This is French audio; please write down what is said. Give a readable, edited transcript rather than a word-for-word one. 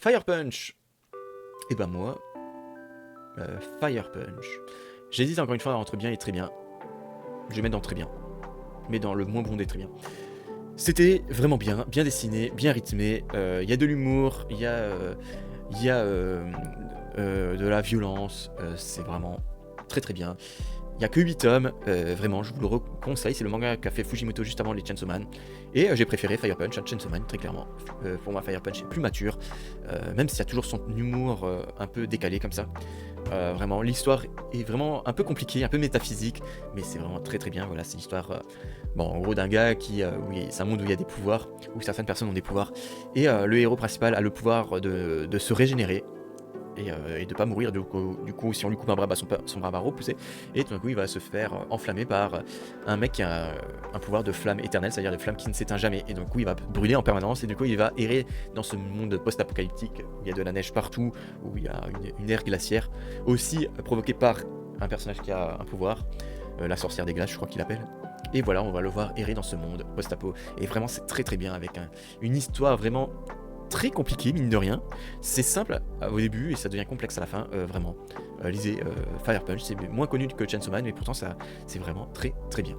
Fire Punch. Et ben moi, Fire Punch. J'hésite encore une fois entre bien et très bien. Je vais mettre dans très bien. Mais dans le moins bon des très bien. C'était vraiment bien, bien dessiné, bien rythmé. Il y a de l'humour, il y a de la violence. C'est vraiment très très bien. Il n'y a que 8 tomes, vraiment, je vous le conseille. C'est le manga qu'a fait Fujimoto juste avant les Chainsaw Man. Et j'ai préféré Fire Punch à Chainsaw Man, très clairement. Pour moi, Fire Punch est plus mature, même s'il y a toujours son humour un peu décalé comme ça. Vraiment, l'histoire est vraiment un peu compliquée, un peu métaphysique, mais c'est vraiment très très bien. Voilà, c'est l'histoire, bon, en gros, d'un gars qui, c'est un monde où il y a des pouvoirs, où certaines personnes ont des pouvoirs, et le héros principal a le pouvoir de se régénérer. Et de pas mourir du coup si on lui coupe un bras, son bras va repousser et tout d'un coup il va se faire enflammer par un mec qui a un pouvoir de flamme éternelle, c'est à dire de flamme qui ne s'éteint jamais, et donc il va brûler en permanence, et du coup il va errer dans ce monde post-apocalyptique où il y a de la neige partout, où il y a une ère glaciaire, aussi provoquée par un personnage qui a un pouvoir, la sorcière des glaces je crois qu'il appelle. Et voilà, on va le voir errer dans ce monde post-apo, et vraiment c'est très très bien, avec une histoire vraiment très compliqué, mine de rien. C'est simple au début et ça devient complexe à la fin, vraiment. Lisez Fire Punch, c'est moins connu que Chainsaw Man, mais pourtant ça, c'est vraiment très très bien.